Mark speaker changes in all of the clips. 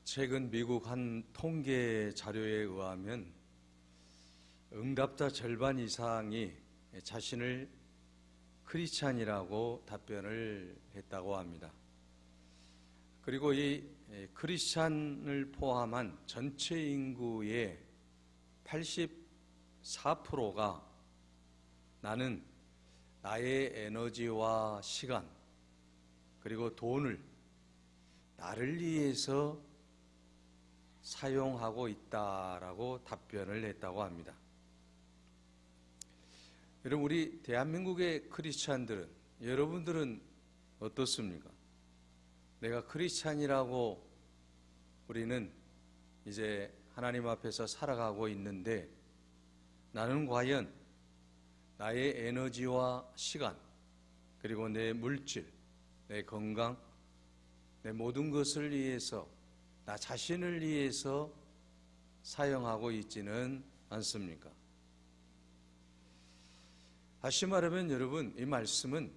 Speaker 1: 최근 미국 한 통계 자료에 의하면 응답자 절반 이상이 자신을 크리스찬이라고 답변을 했다고 합니다. 그리고 이 크리스찬을 포함한 전체 인구의 84%가 나는 나의 에너지와 시간 그리고 돈을 나를 위해서 사용하고 있다라고 답변을 했다고 합니다. 여러분, 우리 대한민국의 크리스찬들은, 여러분들은 어떻습니까? 내가 크리스찬이라고 우리는 이제 하나님 앞에서 살아가고 있는데, 나는 과연 나의 에너지와 시간, 그리고 내 물질, 내 건강, 내 모든 것을 위해서, 나 자신을 위해서 사용하고 있지는 않습니까? 다시 말하면 여러분, 이 말씀은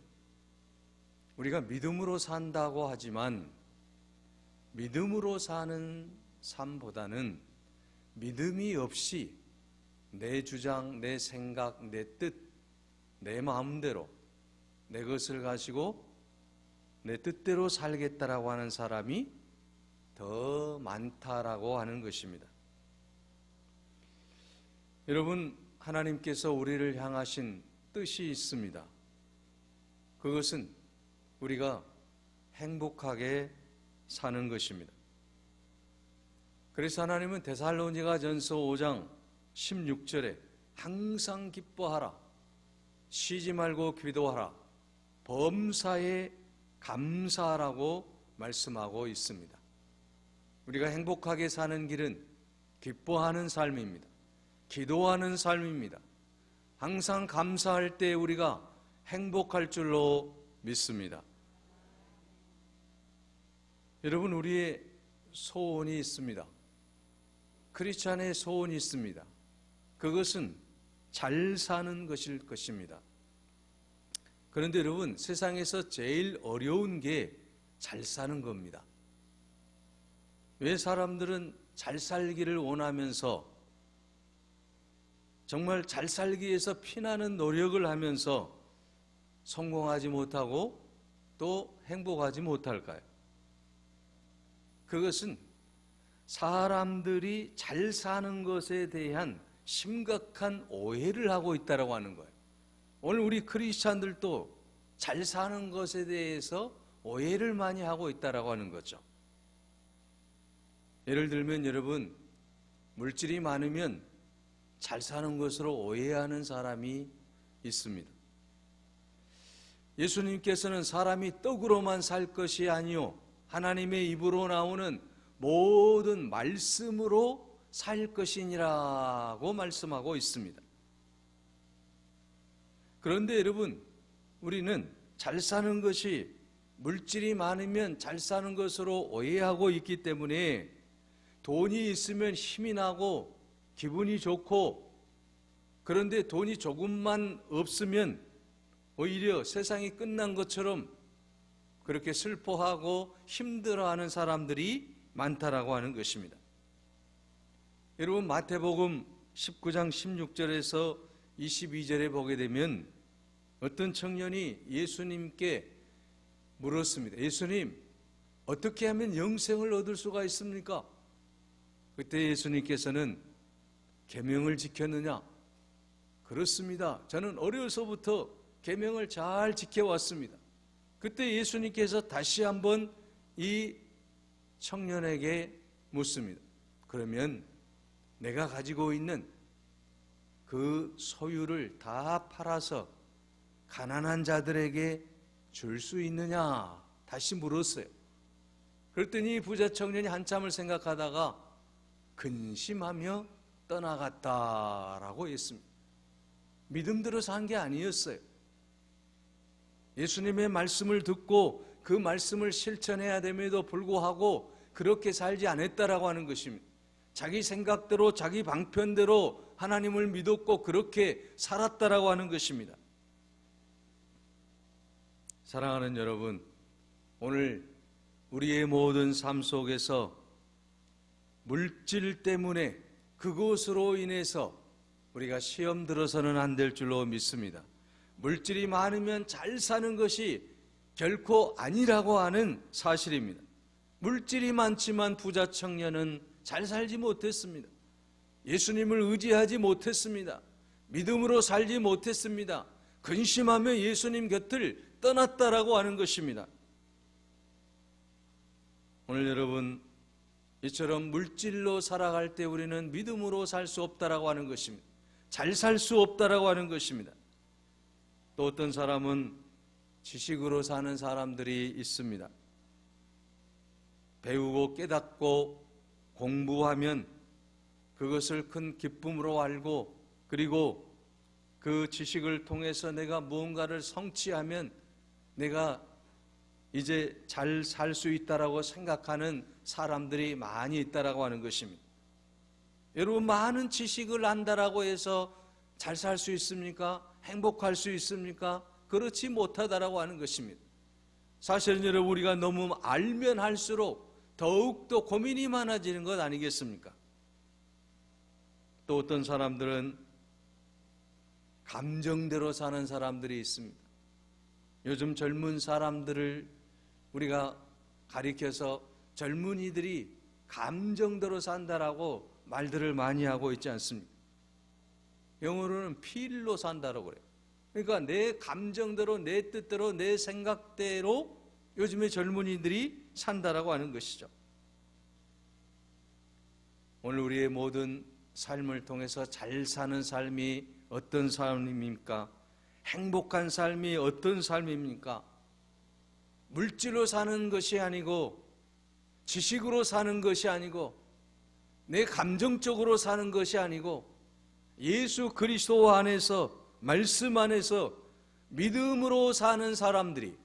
Speaker 1: 우리가 믿음으로 산다고 하지만 믿음으로 사는 삶보다는 믿음이 없이 내 주장, 내 생각, 내 뜻, 내 마음대로 내 것을 가지고 내 뜻대로 살겠다라고 하는 사람이 더 많다라고 하는 것입니다. 여러분, 하나님께서 우리를 향하신 뜻이 있습니다. 그것은 우리가 행복하게 사는 것입니다. 그래서 하나님은 데살로니가전서 5장 16절에 항상 기뻐하라, 쉬지 말고 기도하라, 범사에 감사하라고 말씀하고 있습니다. 우리가 행복하게 사는 길은 기뻐하는 삶입니다. 기도하는 삶입니다. 항상 감사할 때 우리가 행복할 줄로 믿습니다. 여러분, 우리의 소원이 있습니다. 크리스찬의 소원이 있습니다. 그것은 잘 사는 것일 것입니다. 그런데 여러분, 세상에서 제일 어려운 게 잘 사는 겁니다. 왜 사람들은 잘 살기를 원하면서 정말 잘 살기 위해서 피나는 노력을 하면서 성공하지 못하고 또 행복하지 못할까요? 그것은 사람들이 잘 사는 것에 대한 심각한 오해를 하고 있다고 하는 거예요. 오늘 우리 크리스찬들도 잘 사는 것에 대해서 오해를 많이 하고 있다고 하는 거죠. 예를 들면 여러분, 물질이 많으면 잘 사는 것으로 오해하는 사람이 있습니다. 예수님께서는 사람이 떡으로만 살 것이 아니요 하나님의 입으로 나오는 모든 말씀으로 살 것이니라고 말씀하고 있습니다. 그런데 여러분, 우리는 잘 사는 것이 물질이 많으면 잘 사는 것으로 오해하고 있기 때문에 돈이 있으면 힘이 나고 기분이 좋고, 그런데 돈이 조금만 없으면 오히려 세상이 끝난 것처럼 그렇게 슬퍼하고 힘들어하는 사람들이 많다라고 하는 것입니다. 여러분, 마태복음 19장 16절에서 22절에 보게 되면 어떤 청년이 예수님께 물었습니다. 예수님, 어떻게 하면 영생을 얻을 수가 있습니까? 그때 예수님께서는 계명을 지켰느냐? 그렇습니다. 저는 어려서부터 계명을 잘 지켜왔습니다. 그때 예수님께서 다시 한번 이 청년에게 묻습니다. 그러면 내가 가지고 있는 그 소유를 다 팔아서 가난한 자들에게 줄 수 있느냐? 다시 물었어요. 그랬더니 부자 청년이 한참을 생각하다가 근심하며 떠나갔다라고 했습니다. 믿음대로 산 게 아니었어요. 예수님의 말씀을 듣고 그 말씀을 실천해야 됨에도 불구하고 그렇게 살지 않았다라고 하는 것입니다. 자기 생각대로 자기 방편대로 하나님을 믿었고 그렇게 살았다라고 하는 것입니다. 사랑하는 여러분, 오늘 우리의 모든 삶 속에서 물질 때문에 그것으로 인해서 우리가 시험 들어서는 안 될 줄로 믿습니다. 물질이 많으면 잘 사는 것이 결코 아니라고 하는 사실입니다. 물질이 많지만 부자 청년은 잘 살지 못했습니다. 예수님을 의지하지 못했습니다. 믿음으로 살지 못했습니다. 근심하며 예수님 곁을 떠났다라고 하는 것입니다. 오늘 여러분, 이처럼 물질로 살아갈 때 우리는 믿음으로 살 수 없다라고 하는 것입니다. 잘 살 수 없다라고 하는 것입니다. 또 어떤 사람은 지식으로 사는 사람들이 있습니다. 배우고 깨닫고 공부하면 그것을 큰 기쁨으로 알고, 그리고 그 지식을 통해서 내가 무언가를 성취하면 내가 이제 잘 살 수 있다라고 생각하는 사람들이 많이 있다라고 하는 것입니다. 여러분, 많은 지식을 안다라고 해서 잘 살 수 있습니까? 행복할 수 있습니까? 그렇지 못하다라고 하는 것입니다. 사실은 여러분, 우리가 너무 알면 할수록 더욱더 고민이 많아지는 것 아니겠습니까? 또 어떤 사람들은 감정대로 사는 사람들이 있습니다. 요즘 젊은 사람들을 우리가 가리켜서 젊은이들이 감정대로 산다라고 말들을 많이 하고 있지 않습니까? 영어로는 필로 산다라고 그래요. 그러니까 내 감정대로, 내 뜻대로, 내 생각대로 요즘의 젊은이들이 산다라고 하는 것이죠. 오늘 우리의 모든 삶을 통해서 잘 사는 삶이 어떤 삶입니까? 행복한 삶이 어떤 삶입니까? 물질로 사는 것이 아니고, 지식으로 사는 것이 아니고, 내 감정적으로 사는 것이 아니고, 예수 그리스도 안에서, 말씀 안에서 믿음으로 사는 사람들이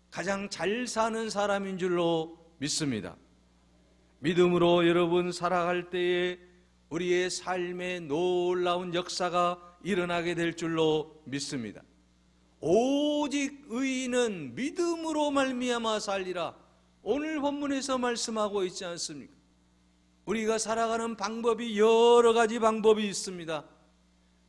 Speaker 1: 가장 잘 사는 사람인 줄로 믿습니다. 믿음으로 여러분 살아갈 때에 우리의 삶에 놀라운 역사가 일어나게 될 줄로 믿습니다. 오직 의인은 믿음으로 말미암아 살리라. 오늘 본문에서 말씀하고 있지 않습니까? 우리가 살아가는 방법이 여러 가지 방법이 있습니다.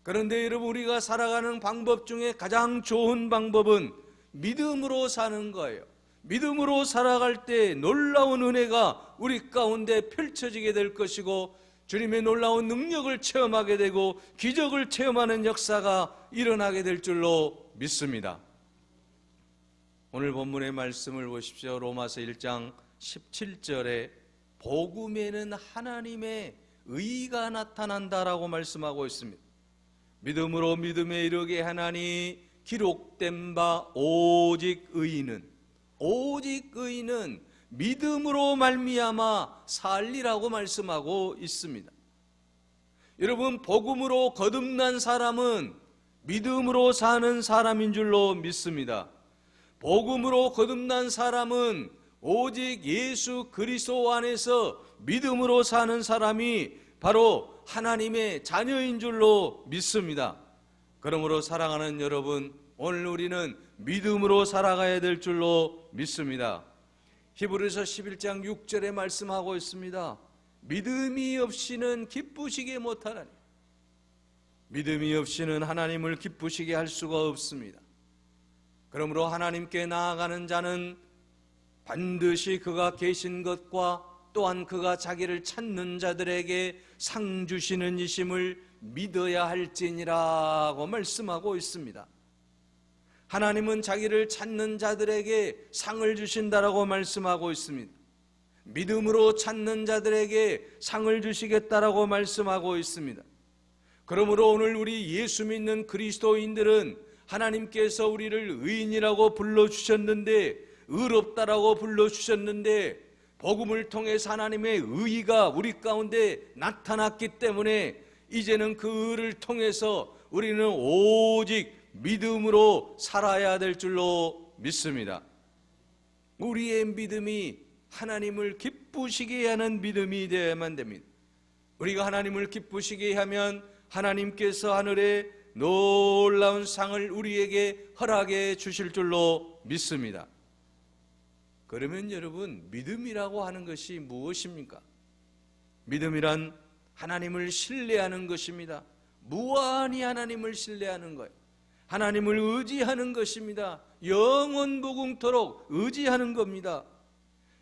Speaker 1: 그런데 여러분, 우리가 살아가는 방법 중에 가장 좋은 방법은 믿음으로 사는 거예요. 믿음으로 살아갈 때 놀라운 은혜가 우리 가운데 펼쳐지게 될 것이고, 주님의 놀라운 능력을 체험하게 되고 기적을 체험하는 역사가 일어나게 될 줄로 믿습니다. 오늘 본문의 말씀을 보십시오. 로마서 1장 17절에 복음에는 하나님의 의가 나타난다라고 말씀하고 있습니다. 믿음으로 믿음에 이르게 하나니 기록된 바 오직 의인은 믿음으로 말미암아 살리라고 말씀하고 있습니다. 여러분, 복음으로 거듭난 사람은 믿음으로 사는 사람인 줄로 믿습니다. 복음으로 거듭난 사람은 오직 예수 그리스도 안에서 믿음으로 사는 사람이 바로 하나님의 자녀인 줄로 믿습니다. 그러므로 사랑하는 여러분, 오늘 우리는 믿음으로 살아가야 될 줄로 믿습니다. 히브리서 11장 6절에 말씀하고 있습니다. 믿음이 없이는 기쁘시게 못하나니, 믿음이 없이는 하나님을 기쁘시게 할 수가 없습니다. 그러므로 하나님께 나아가는 자는 반드시 그가 계신 것과 또한 그가 자기를 찾는 자들에게 상 주시는 이심을 믿어야 할지니라고 말씀하고 있습니다. 하나님은 자기를 찾는 자들에게 상을 주신다라고 말씀하고 있습니다. 믿음으로 찾는 자들에게 상을 주시겠다라고 말씀하고 있습니다. 그러므로 오늘 우리 예수 믿는 그리스도인들은 하나님께서 우리를 의인이라고 불러주셨는데, 의롭다라고 불러주셨는데, 복음을 통해서 하나님의 의의가 우리 가운데 나타났기 때문에 이제는 그 의를 통해서 우리는 오직 믿음으로 살아야 될 줄로 믿습니다. 우리의 믿음이 하나님을 기쁘시게 하는 믿음이 되어야만 됩니다. 우리가 하나님을 기쁘시게 하면 하나님께서 하늘에 놀라운 상을 우리에게 허락해 주실 줄로 믿습니다. 그러면 여러분, 믿음이라고 하는 것이 무엇입니까? 믿음이란 하나님을 신뢰하는 것입니다. 무한히 하나님을 신뢰하는 거예요. 하나님을 의지하는 것입니다. 영원 무궁토록 의지하는 겁니다.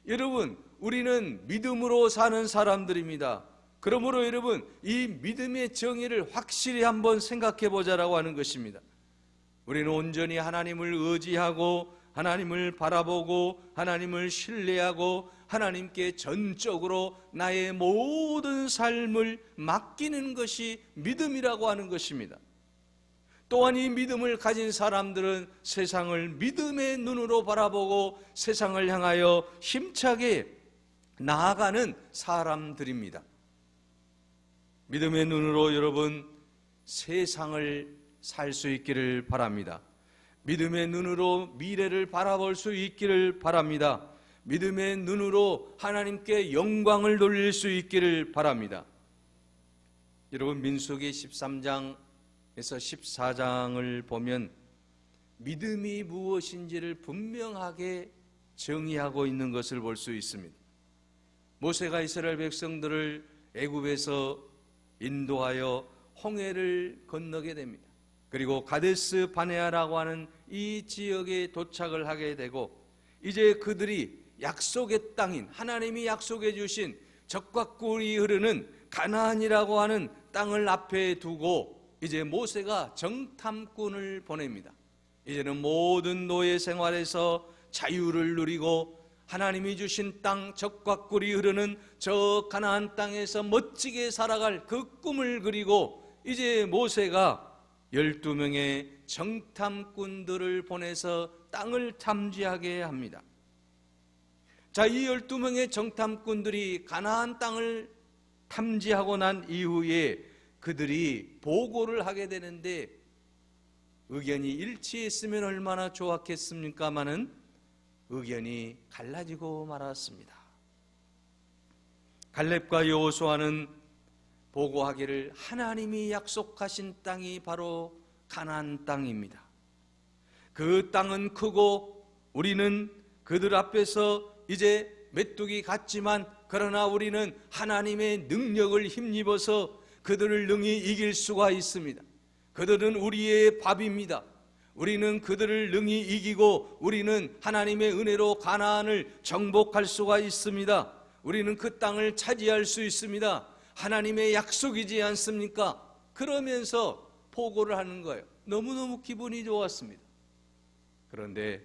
Speaker 1: 여러분, 우리는 믿음으로 사는 사람들입니다. 그러므로 여러분, 이 믿음의 정의를 확실히 한번 생각해 보자라고 하는 것입니다. 우리는 온전히 하나님을 의지하고 하나님을 바라보고 하나님을 신뢰하고 하나님께 전적으로 나의 모든 삶을 맡기는 것이 믿음이라고 하는 것입니다. 또한 이 믿음을 가진 사람들은 세상을 믿음의 눈으로 바라보고 세상을 향하여 힘차게 나아가는 사람들입니다. 믿음의 눈으로 여러분 세상을 살 수 있기를 바랍니다. 믿음의 눈으로 미래를 바라볼 수 있기를 바랍니다. 믿음의 눈으로 하나님께 영광을 돌릴 수 있기를 바랍니다. 여러분, 민수기 13장에서 14장을 보면 믿음이 무엇인지를 분명하게 정의하고 있는 것을 볼 수 있습니다. 모세가 이스라엘 백성들을 애굽에서 인도하여 홍해를 건너게 됩니다. 그리고 가데스 바네아라고 하는 이 지역에 도착을 하게 되고 이제 그들이 약속의 땅인 하나님이 약속해 주신 젖과 꿀이 흐르는 가나안이라고 하는 땅을 앞에 두고 이제 모세가 정탐꾼을 보냅니다. 이제는 모든 노예 생활에서 자유를 누리고 하나님이 주신 땅 젖과 꿀이 흐르는 저 가나안 땅에서 멋지게 살아갈 그 꿈을 그리고 이제 모세가 12명의 정탐꾼들을 보내서 땅을 탐지하게 합니다. 자, 이 12명의 정탐꾼들이 가나안 땅을 탐지하고 난 이후에 그들이 보고를 하게 되는데 의견이 일치했으면 얼마나 좋았겠습니까마는 의견이 갈라지고 말았습니다. 갈렙과 여호수아는 보고하기를 하나님이 약속하신 땅이 바로 가나안 땅입니다. 그 땅은 크고 우리는 그들 앞에서 이제 메뚜기 같지만 그러나 우리는 하나님의 능력을 힘입어서 그들을 능히 이길 수가 있습니다. 그들은 우리의 밥입니다. 우리는 그들을 능히 이기고 우리는 하나님의 은혜로 가나안을 정복할 수가 있습니다. 우리는 그 땅을 차지할 수 있습니다. 하나님의 약속이지 않습니까? 그러면서 보고를 하는 거예요. 너무너무 기분이 좋았습니다. 그런데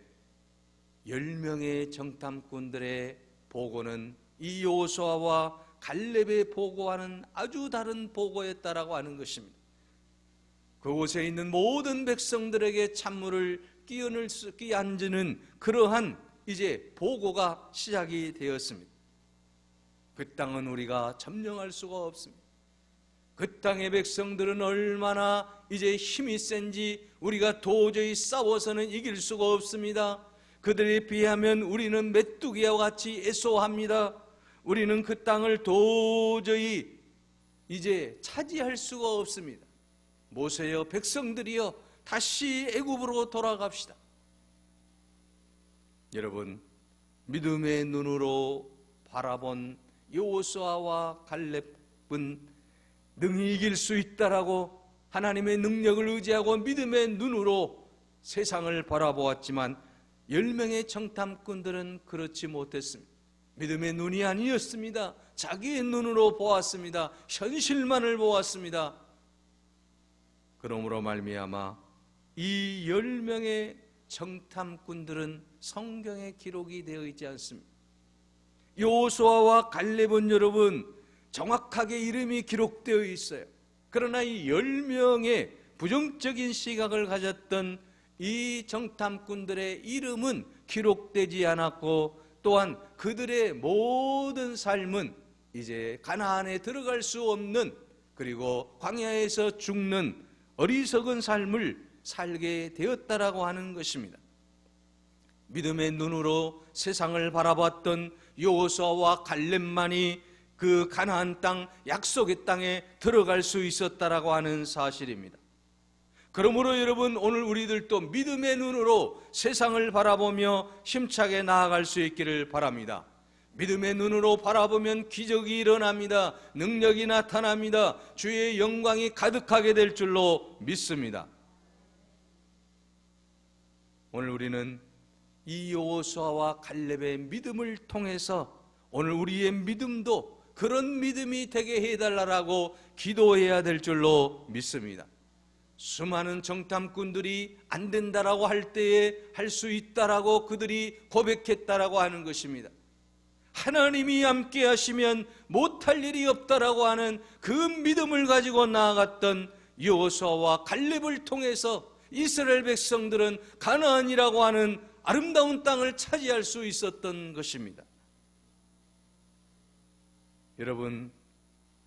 Speaker 1: 10명의 정탐꾼들의 보고는 이 여호수아와 갈렙의 보고와는 아주 다른 보고였다라고 하는 것입니다. 그곳에 있는 모든 백성들에게 찬물을 끼얹는 그러한 이제 보고가 시작이 되었습니다. 그 땅은 우리가 점령할 수가 없습니다. 그 땅의 백성들은 얼마나 이제 힘이 센지 우리가 도저히 싸워서는 이길 수가 없습니다. 그들에 비하면 우리는 메뚜기와 같이 애소합니다. 우리는 그 땅을 도저히 이제 차지할 수가 없습니다. 모세여, 백성들이여, 다시 애굽으로 돌아갑시다. 여러분, 믿음의 눈으로 바라본 여호수아와 갈렙은 능히 이길 수 있다라고 하나님의 능력을 의지하고 믿음의 눈으로 세상을 바라보았지만 10명의 정탐꾼들은 그렇지 못했습니다. 믿음의 눈이 아니었습니다. 자기의 눈으로 보았습니다. 현실만을 보았습니다. 그러므로 말미암아 이 10명의 정탐꾼들은 성경에 기록이 되어 있지 않습니다. 여호수아와 갈렙은 여러분 정확하게 이름이 기록되어 있어요. 그러나 이 10명의 부정적인 시각을 가졌던 이 정탐꾼들의 이름은 기록되지 않았고 또한 그들의 모든 삶은 이제 가나안에 들어갈 수 없는 그리고 광야에서 죽는 어리석은 삶을 살게 되었다라고 하는 것입니다. 믿음의 눈으로 세상을 바라봤던 여호수아와 갈렙만이 그 가나안 땅 약속의 땅에 들어갈 수 있었다라고 하는 사실입니다. 그러므로 여러분 오늘 우리들도 믿음의 눈으로 세상을 바라보며 힘차게 나아갈 수 있기를 바랍니다. 믿음의 눈으로 바라보면 기적이 일어납니다. 능력이 나타납니다. 주의 영광이 가득하게 될 줄로 믿습니다. 오늘 우리는 이 여호수아와 갈렙의 믿음을 통해서 오늘 우리의 믿음도 그런 믿음이 되게 해달라고 기도해야 될 줄로 믿습니다. 수많은 정탐꾼들이 안 된다라고 할 때에 할 수 있다라고 그들이 고백했다라고 하는 것입니다. 하나님이 함께 하시면 못할 일이 없다라고 하는 그 믿음을 가지고 나아갔던 여호수아와 갈렙을 통해서 이스라엘 백성들은 가나안이라고 하는 아름다운 땅을 차지할 수 있었던 것입니다. 여러분,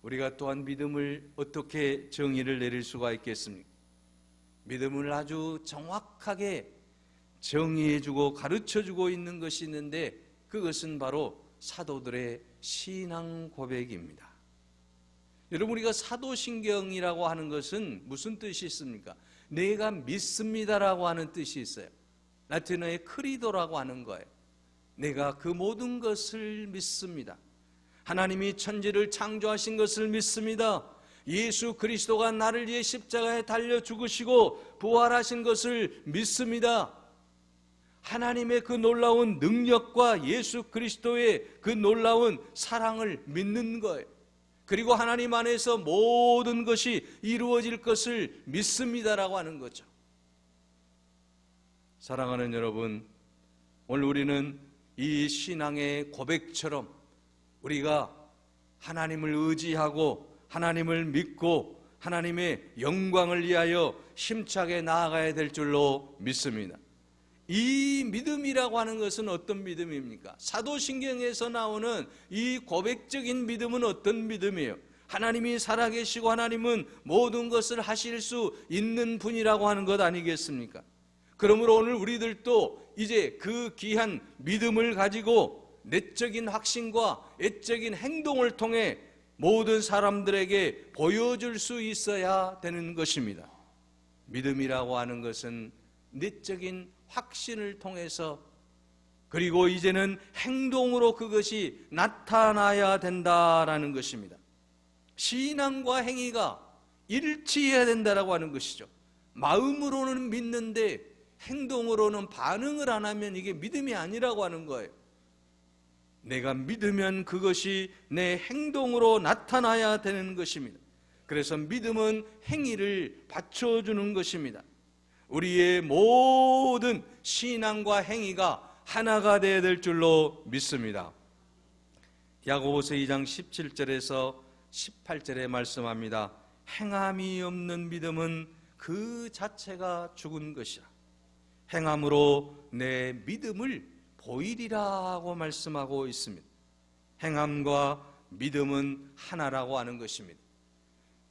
Speaker 1: 우리가 또한 믿음을 어떻게 정의를 내릴 수가 있겠습니까? 믿음을 아주 정확하게 정의해주고 가르쳐주고 있는 것이 있는데 그것은 바로 사도들의 신앙 고백입니다. 여러분, 우리가 사도신경이라고 하는 것은 무슨 뜻이 있습니까? 내가 믿습니다라고 하는 뜻이 있어요. 라틴어의 크리도라고 하는 거예요. 내가 그 모든 것을 믿습니다. 하나님이 천지를 창조하신 것을 믿습니다. 예수 그리스도가 나를 위해 십자가에 달려 죽으시고 부활하신 것을 믿습니다. 하나님의 그 놀라운 능력과 예수 그리스도의 그 놀라운 사랑을 믿는 거예요. 그리고 하나님 안에서 모든 것이 이루어질 것을 믿습니다라고 하는 거죠. 사랑하는 여러분, 오늘 우리는 이 신앙의 고백처럼 우리가 하나님을 의지하고 하나님을 믿고 하나님의 영광을 위하여 힘차게 나아가야 될 줄로 믿습니다. 이 믿음이라고 하는 것은 어떤 믿음입니까? 사도신경에서 나오는 이 고백적인 믿음은 어떤 믿음이에요? 하나님이 살아계시고 하나님은 모든 것을 하실 수 있는 분이라고 하는 것 아니겠습니까? 그러므로 오늘 우리들도 이제 그 귀한 믿음을 가지고 내적인 확신과 애적인 행동을 통해 모든 사람들에게 보여줄 수 있어야 되는 것입니다. 믿음이라고 하는 것은 내적인 확신을 통해서 그리고 이제는 행동으로 그것이 나타나야 된다라는 것입니다. 신앙과 행위가 일치해야 된다라고 하는 것이죠. 마음으로는 믿는데 행동으로는 반응을 안 하면 이게 믿음이 아니라고 하는 거예요. 내가 믿으면 그것이 내 행동으로 나타나야 되는 것입니다. 그래서 믿음은 행위를 받쳐주는 것입니다. 우리의 모든 신앙과 행위가 하나가 되어야 될 줄로 믿습니다. 야고보서 2장 17절에서 18절에 말씀합니다. 행함이 없는 믿음은 그 자체가 죽은 것이라. 행함으로 내 믿음을 보이리라고 말씀하고 있습니다. 행함과 믿음은 하나라고 하는 것입니다.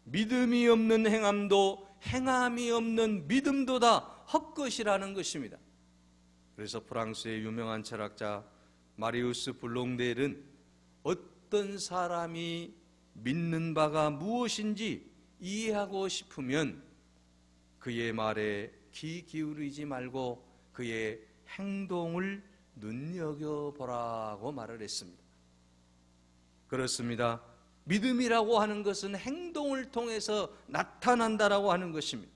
Speaker 1: 믿음이 없는 행함도 행함이 없는 믿음도 다 헛것이라는 것입니다. 그래서 프랑스의 유명한 철학자 마리우스 블롱델은 어떤 사람이 믿는 바가 무엇인지 이해하고 싶으면 그의 말에 귀 기울이지 말고 그의 행동을 눈여겨보라고 말을 했습니다. 그렇습니다. 믿음이라고 하는 것은 행동을 통해서 나타난다라고 하는 것입니다.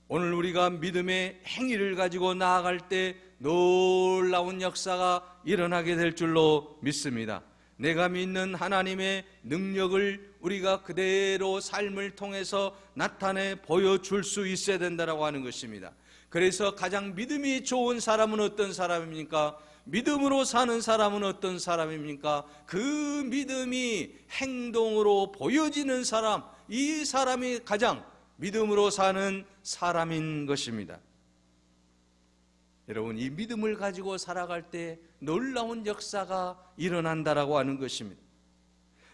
Speaker 1: 오늘 우리가 믿음의 행위를 가지고 나아갈 때 놀라운 역사가 일어나게 될 줄로 믿습니다. 내가 믿는 하나님의 능력을 우리가 그대로 삶을 통해서 나타내 보여줄 수 있어야 된다고 하는 것입니다. 그래서 가장 믿음이 좋은 사람은 어떤 사람입니까? 믿음으로 사는 사람은 어떤 사람입니까? 그 믿음이 행동으로 보여지는 사람, 이 사람이 가장 믿음으로 사는 사람인 것입니다. 여러분, 이 믿음을 가지고 살아갈 때 놀라운 역사가 일어난다라고 하는 것입니다.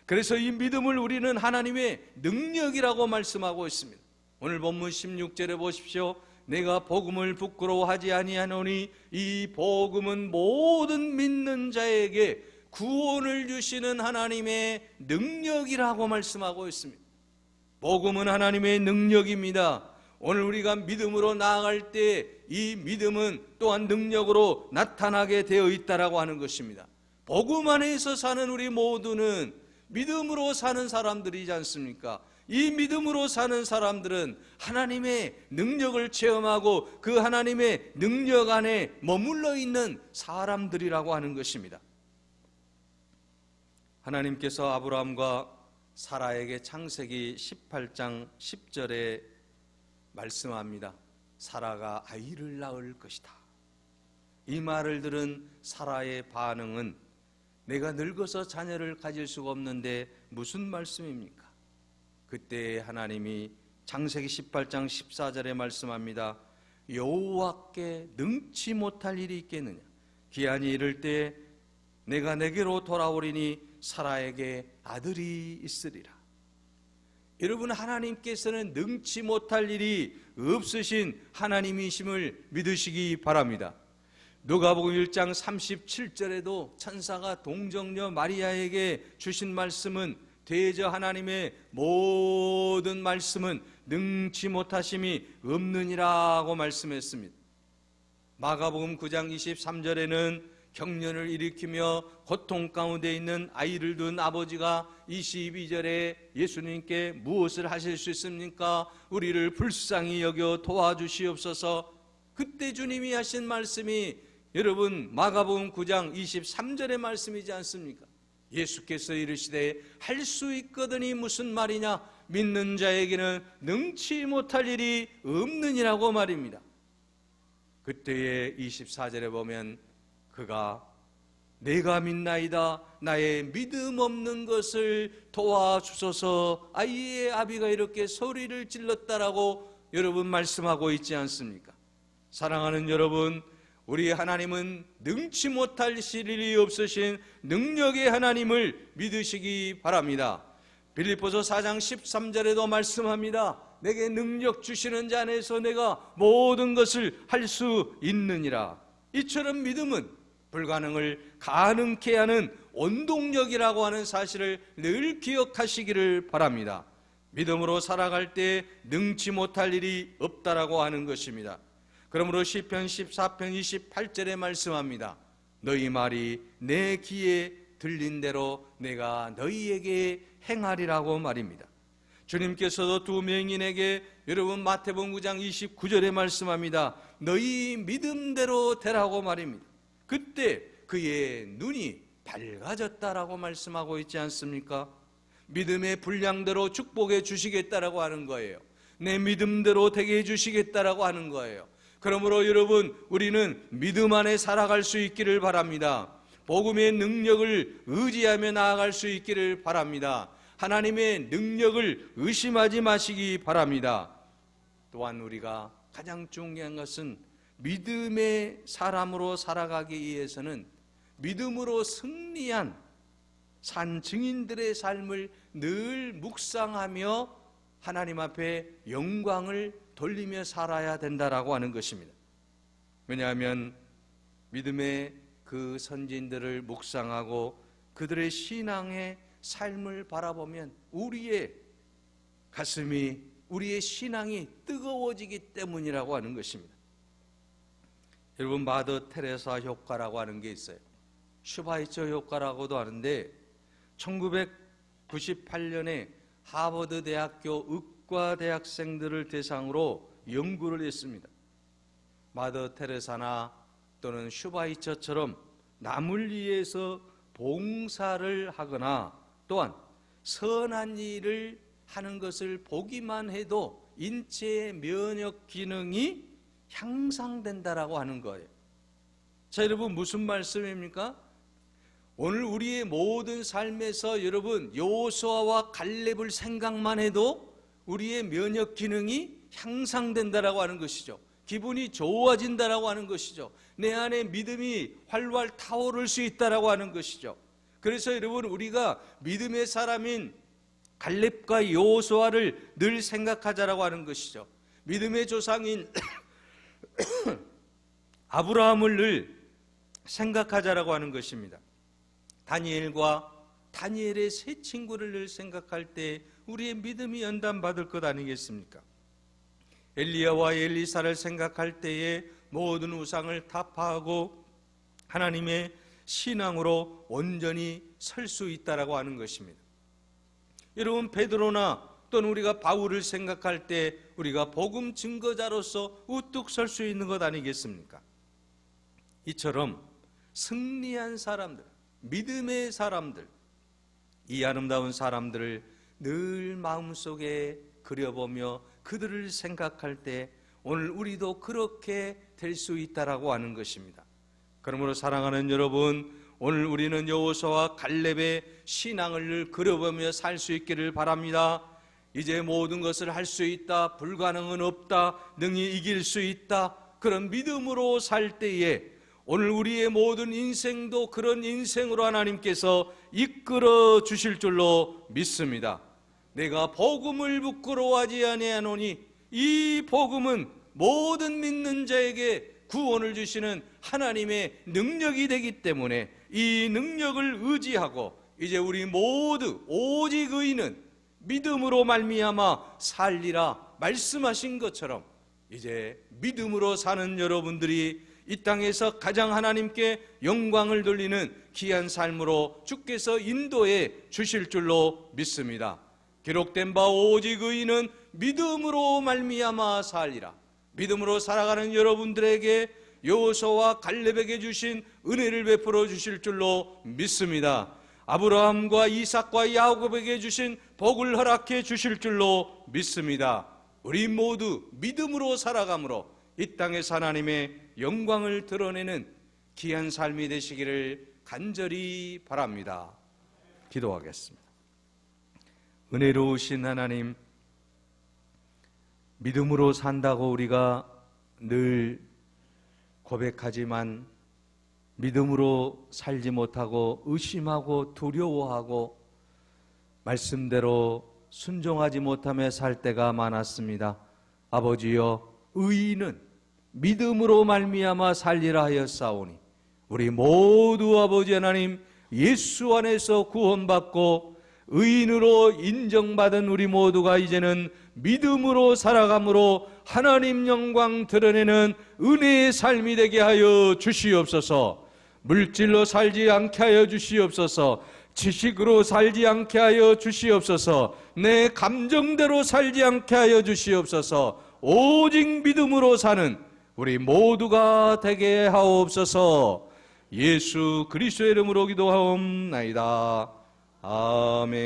Speaker 1: 그래서 이 믿음을 우리는 하나님의 능력이라고 말씀하고 있습니다. 오늘 본문 16절에 보십시오. 내가 복음을 부끄러워하지 아니하노니 이 복음은 모든 믿는 자에게 구원을 주시는 하나님의 능력이라고 말씀하고 있습니다. 복음은 하나님의 능력입니다. 오늘 우리가 믿음으로 나아갈 때 이 믿음은 또한 능력으로 나타나게 되어 있다라고 하는 것입니다. 복음 안에서 사는 우리 모두는 믿음으로 사는 사람들이지 않습니까? 이 믿음으로 사는 사람들은 하나님의 능력을 체험하고 그 하나님의 능력 안에 머물러 있는 사람들이라고 하는 것입니다. 하나님께서 아브라함과 사라에게 창세기 18장 10절에 말씀합니다. 사라가 아이를 낳을 것이다. 이 말을 들은 사라의 반응은 내가 늙어서 자녀를 가질 수가 없는데 무슨 말씀입니까? 그때 하나님이 창세기 18장 14절에 말씀합니다. 여호와께 능치 못할 일이 있겠느냐? 기한이 이를 때 내가 내게로 돌아오리니 사라에게 아들이 있으리라. 여러분, 하나님께서는 능치 못할 일이 없으신 하나님이심을 믿으시기 바랍니다. 누가복음 1장 37절에도 천사가 동정녀 마리아에게 주신 말씀은 대저 하나님의 모든 말씀은 능치 못하심이 없느니라고 말씀했습니다. 마가복음 9장 23절에는 경련을 일으키며 고통 가운데 있는 아이를 둔 아버지가 22절에 예수님께 무엇을 하실 수 있습니까? 우리를 불쌍히 여겨 도와주시옵소서. 그때 주님이 하신 말씀이 여러분 마가복음 9장 23절의 말씀이지 않습니까? 예수께서 이르시되 할 수 있거든이 무슨 말이냐? 믿는 자에게는 능치 못할 일이 없느니라고 말입니다. 그때의 24절에 보면 그가 내가 믿나이다 나의 믿음 없는 것을 도와주소서 아이의 아비가 이렇게 소리를 질렀다라고 여러분 말씀하고 있지 않습니까? 사랑하는 여러분, 우리 하나님은 능치 못할 일이 없으신 능력의 하나님을 믿으시기 바랍니다. 빌립보서 4장 13절에도 말씀합니다. 내게 능력 주시는 자 안에서 내가 모든 것을 할 수 있느니라. 이처럼 믿음은 불가능을 가능케 하는 원동력이라고 하는 사실을 늘 기억하시기를 바랍니다. 믿음으로 살아갈 때 능치 못할 일이 없다라고 하는 것입니다. 그러므로 시편 14편 28절에 말씀합니다. 너희 말이 내 귀에 들린 대로 내가 너희에게 행하리라고 말입니다. 주님께서도 두 맹인에게 여러분 마태복음 9장 29절에 말씀합니다. 너희 믿음대로 되라고 말입니다. 그때 그의 눈이 밝아졌다라고 말씀하고 있지 않습니까? 믿음의 분량대로 축복해 주시겠다라고 하는 거예요. 내 믿음대로 되게 해주시겠다라고 하는 거예요. 그러므로 여러분, 우리는 믿음 안에 살아갈 수 있기를 바랍니다. 복음의 능력을 의지하며 나아갈 수 있기를 바랍니다. 하나님의 능력을 의심하지 마시기 바랍니다. 또한 우리가 가장 중요한 것은 믿음의 사람으로 살아가기 위해서는 믿음으로 승리한 산 증인들의 삶을 늘 묵상하며 하나님 앞에 영광을 돌리며 살아야 된다라고 하는 것입니다. 왜냐하면 믿음의 그 선진들을 묵상하고 그들의 신앙의 삶을 바라보면 우리의 가슴이, 우리의 신앙이 뜨거워지기 때문이라고 하는 것입니다. 여러분, 마더 테레사 효과라고 하는 게 있어요. 슈바이처 효과라고도 하는데 1998년에 하버드 대학교 의과 대학생들을 대상으로 연구를 했습니다. 마더 테레사나 또는 슈바이처처럼 남을 위해서 봉사를 하거나 또한 선한 일을 하는 것을 보기만 해도 인체의 면역 기능이 향상된다라고 하는 거예요. 자, 여러분, 무슨 말씀입니까? 오늘 우리의 모든 삶에서 여러분 여호수아와 갈렙을 생각만 해도 우리의 면역 기능이 향상된다라고 하는 것이죠. 기분이 좋아진다라고 하는 것이죠. 내 안에 믿음이 활활 타오를 수 있다라고 하는 것이죠. 그래서 여러분, 우리가 믿음의 사람인 갈렙과 여호수아를 늘 생각하자라고 하는 것이죠. 믿음의 조상인 아브라함을 늘 생각하자라고 하는 것입니다. 다니엘과 다니엘의 세 친구를 늘 생각할 때 우리의 믿음이 연단받을 것 아니겠습니까? 엘리야와 엘리사를 생각할 때에 모든 우상을 타파하고 하나님의 신앙으로 온전히 설 수 있다라고 하는 것입니다. 여러분, 베드로나 또는 우리가 바울을 생각할 때 우리가 복음 증거자로서 우뚝 설 수 있는 것 아니겠습니까? 이처럼 승리한 사람들, 믿음의 사람들, 이 아름다운 사람들을 늘 마음속에 그려보며 그들을 생각할 때 오늘 우리도 그렇게 될 수 있다라고 하는 것입니다. 그러므로 사랑하는 여러분, 오늘 우리는 여호수아와 갈렙의 신앙을 늘 그려보며 살 수 있기를 바랍니다. 이제 모든 것을 할 수 있다, 불가능은 없다, 능히 이길 수 있다, 그런 믿음으로 살 때에 오늘 우리의 모든 인생도 그런 인생으로 하나님께서 이끌어 주실 줄로 믿습니다. 내가 복음을 부끄러워하지 아니하노니 이 복음은 모든 믿는 자에게 구원을 주시는 하나님의 능력이 되기 때문에 이 능력을 의지하고 이제 우리 모두 오직 의인은 믿음으로 말미암아 살리라 말씀하신 것처럼 이제 믿음으로 사는 여러분들이 이 땅에서 가장 하나님께 영광을 돌리는 귀한 삶으로 주께서 인도해 주실 줄로 믿습니다. 기록된 바 오직 의인은 믿음으로 말미암아 살리라. 믿음으로 살아가는 여러분들에게 여호수아와 갈렙에게 주신 은혜를 베풀어 주실 줄로 믿습니다. 아브라함과 이삭과 야곱에게 주신 복을 허락해 주실 줄로 믿습니다. 우리 모두 믿음으로 살아감으로 이 땅에서 하나님의 영광을 드러내는 귀한 삶이 되시기를 간절히 바랍니다. 기도하겠습니다. 은혜로우신 하나님, 믿음으로 산다고 우리가 늘 고백하지만 믿음으로 살지 못하고 의심하고 두려워하고 말씀대로 순종하지 못하며 살 때가 많았습니다. 아버지여, 의인은 믿음으로 말미암아 살리라 하였사오니 우리 모두 아버지 하나님 예수 안에서 구원받고 의인으로 인정받은 우리 모두가 이제는 믿음으로 살아감으로 하나님 영광 드러내는 은혜의 삶이 되게 하여 주시옵소서. 물질로 살지 않게 하여 주시옵소서. 지식으로 살지 않게 하여 주시옵소서. 내 감정대로 살지 않게 하여 주시옵소서. 오직 믿음으로 사는 우리 모두가 되게 하옵소서. 예수 그리스도의 이름으로 기도하옵나이다. 아멘.